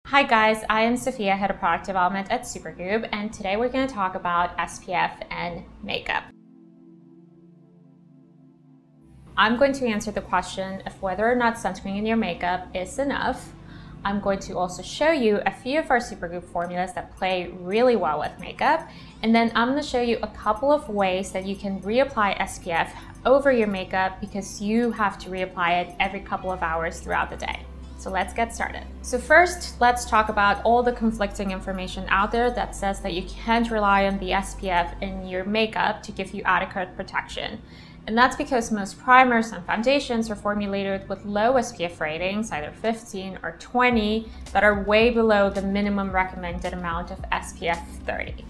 Hi guys, I am Sofia, Head of Product Development at Supergoop, and today we're going to talk about SPF and makeup. I'm going to answer the question of whether or not sunscreen in your makeup is enough. I'm going to also show you a few of our Supergoop formulas that play really well with makeup, and then I'm going to show you a couple of ways that you can reapply SPF over your makeup because you have to reapply it every couple of hours throughout the day. So let's get started. So first, let's talk about all the conflicting information out there that says that you can't rely on the SPF in your makeup to give you adequate protection. And that's because most primers and foundations are formulated with low SPF ratings, either 15 or 20, that are way below the minimum recommended amount of SPF 30.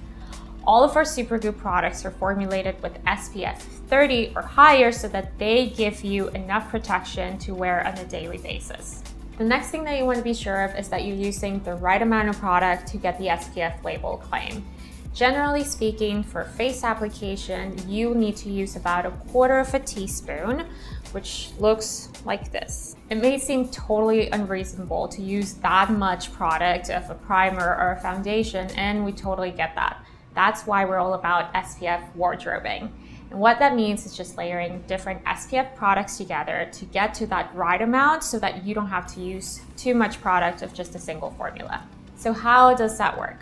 All of our Supergoop products are formulated with SPF 30 or higher so that they give you enough protection to wear on a daily basis. The next thing that you want to be sure of is that you're using the right amount of product to get the SPF label claim. Generally speaking, for face application, you need to use about 1/4 teaspoon, which looks like this. It may seem totally unreasonable to use that much product of a primer or a foundation, and we totally get that. That's why we're all about SPF wardrobing. And what that means is just layering different SPF products together to get to that right amount so that you don't have to use too much product of just a single formula. So how does that work?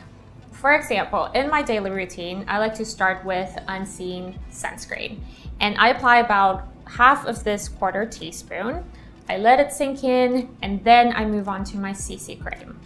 For example, in my daily routine, I like to start with unseen sunscreen. And I apply about half of this 1/4 teaspoon. I let it sink in, and then I move on to my CC cream.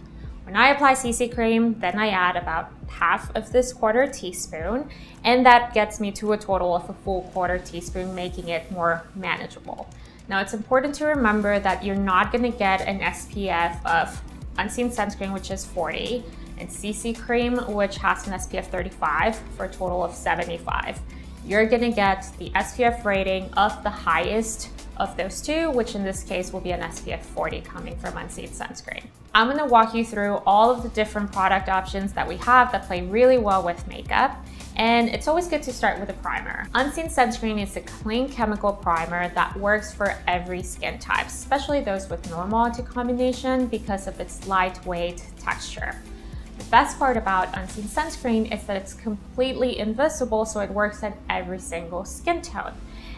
When I apply CC cream, then I add about half of this 1/4 teaspoon, and that gets me to a total of a full 1/4 teaspoon, making it more manageable. Now, it's important to remember that you're not going to get an SPF of unseen sunscreen, which is 40, and CC cream, which has an SPF 35 for a total of 75. You're going to get the SPF rating of the highest of those two, which in this case will be an SPF 40 coming from unseen sunscreen. I'm going to walk you through all of the different product options that we have that play really well with makeup. And it's always good to start with a primer. Unseen sunscreen is a clean chemical primer that works for every skin type, especially those with normal to combination because of its lightweight texture. The best part about unseen sunscreen is that it's completely invisible, so it works at every single skin tone.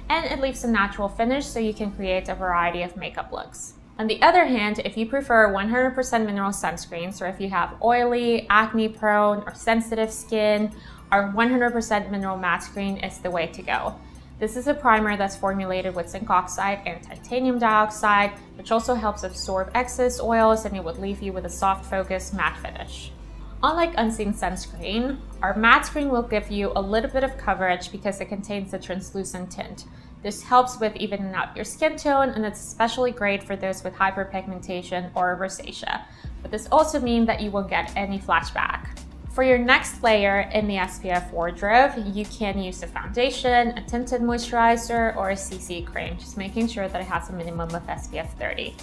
And it leaves a natural finish so you can create a variety of makeup looks. On the other hand, if you prefer 100% mineral sunscreens, or if you have oily, acne-prone, or sensitive skin, our 100% mineral matte screen is the way to go. This is a primer that's formulated with zinc oxide and titanium dioxide, which also helps absorb excess oils, and it would leave you with a soft focus matte finish. Unlike unseen sunscreen, our matte screen will give you a little bit of coverage because it contains a translucent tint. This helps with evening out your skin tone, and it's especially great for those with hyperpigmentation or rosacea. But this also means that you won't get any flashback. For your next layer in the SPF wardrobe, you can use a foundation, a tinted moisturizer, or a CC cream, just making sure that it has a minimum of SPF 30.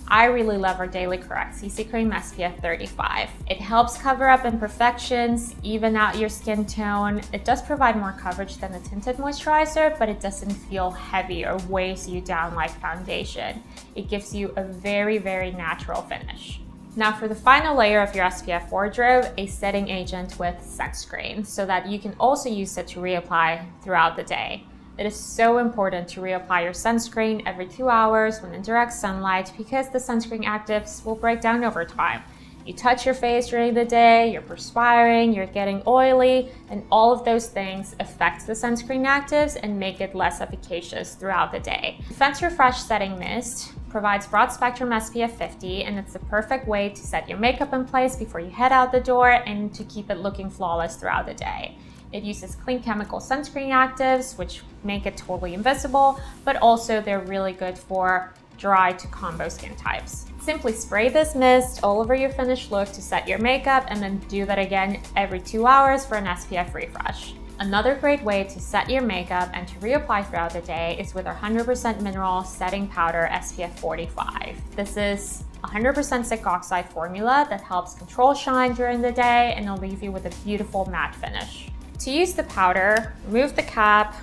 I really love our Daily Correct CC Cream SPF 35. It helps cover up imperfections, even out your skin tone. It does provide more coverage than a tinted moisturizer, but it doesn't feel heavy or weighs you down like foundation. It gives you a very, very natural finish. Now for the final layer of your SPF wardrobe, a setting agent with sunscreen, so that you can also use it to reapply throughout the day. It is so important to reapply your sunscreen every 2 hours when in direct sunlight because the sunscreen actives will break down over time. You touch your face during the day, you're perspiring, you're getting oily, and all of those things affect the sunscreen actives and make it less efficacious throughout the day. Defense Refresh Setting Mist provides broad spectrum SPF 50, and it's the perfect way to set your makeup in place before you head out the door and to keep it looking flawless throughout the day. It uses clean chemical sunscreen actives, which make it totally invisible, but also they're really good for dry to combo skin types. Simply spray this mist all over your finished look to set your makeup, and then do that again every 2 hours for an SPF refresh. Another great way to set your makeup and to reapply throughout the day is with our 100% mineral setting powder SPF 45. This is 100% zinc oxide formula that helps control shine during the day, and it'll leave you with a beautiful matte finish. To use the powder, remove the cap,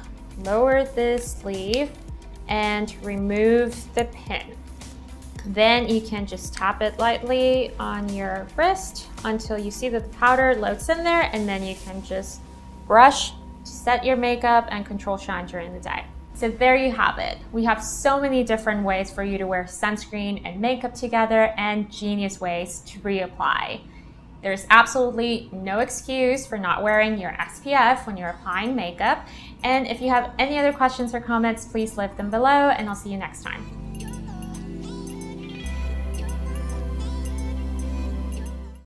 lower the sleeve, and remove the pin. Then you can just tap it lightly on your wrist until you see that the powder loads in there, and then you can just brush to set your makeup and control shine during the day. So there you have it. We have so many different ways for you to wear sunscreen and makeup together, and genius ways to reapply. There's absolutely no excuse for not wearing your SPF when you're applying makeup. And if you have any other questions or comments, please leave them below, and I'll see you next time.